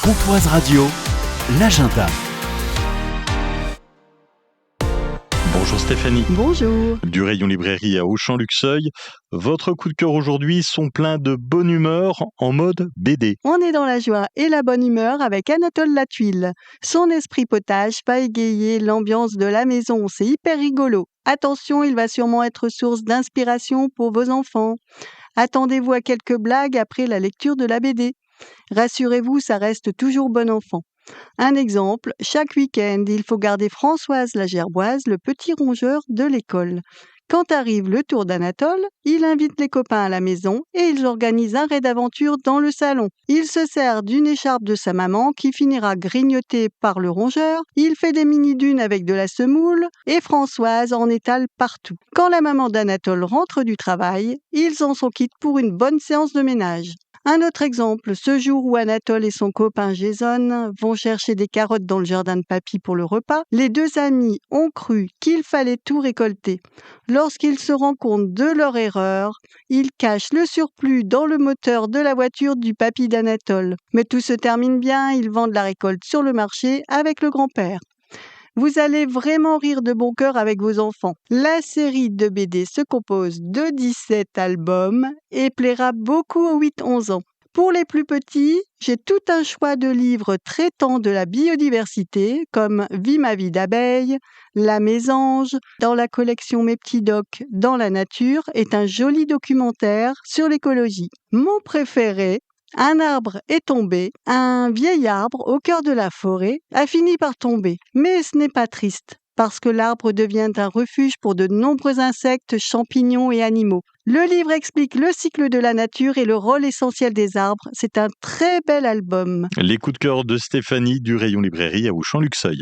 Pontoise Radio, l'agenda. Bonjour Stéphanie. Bonjour. Du rayon librairie à Auchan-Luxeuil, votre coup de cœur aujourd'hui sont pleins de bonne humeur en mode BD. On est dans la joie et la bonne humeur avec Anatole Lathuile. Son esprit potage va égayer l'ambiance de la maison, c'est hyper rigolo. Attention, il va sûrement être source d'inspiration pour vos enfants. Attendez-vous à quelques blagues après la lecture de la BD. Rassurez-vous, ça reste toujours bon enfant. Un exemple, chaque week-end, il faut garder Françoise la gerboise, le petit rongeur de l'école. Quand arrive le tour d'Anatole, il invite les copains à la maison et ils organisent un raid d'aventure dans le salon. Il se sert d'une écharpe de sa maman qui finira grignotée par le rongeur. Il fait des mini-dunes avec de la semoule et Françoise en étale partout. Quand la maman d'Anatole rentre du travail, ils en sont quittes pour une bonne séance de ménage. Un autre exemple, ce jour où Anatole et son copain Jason vont chercher des carottes dans le jardin de papy pour le repas, les deux amis ont cru qu'il fallait tout récolter. Lorsqu'ils se rendent compte de leur erreur, ils cachent le surplus dans le moteur de la voiture du papy d'Anatole. Mais tout se termine bien, ils vendent la récolte sur le marché avec le grand-père. Vous allez vraiment rire de bon cœur avec vos enfants. La série de BD se compose de 17 albums et plaira beaucoup aux 8-11 ans. Pour les plus petits, j'ai tout un choix de livres traitant de la biodiversité, comme Vie ma vie d'abeille, La Mésange, dans la collection Mes petits docs dans la nature, est un joli documentaire sur l'écologie. Mon préféré, Un arbre est tombé, un vieil arbre au cœur de la forêt a fini par tomber. Mais ce n'est pas triste, parce que l'arbre devient un refuge pour de nombreux insectes, champignons et animaux. Le livre explique le cycle de la nature et le rôle essentiel des arbres. C'est un très bel album. Les coups de cœur de Stéphanie du rayon librairie à Auchan-Luxeuil.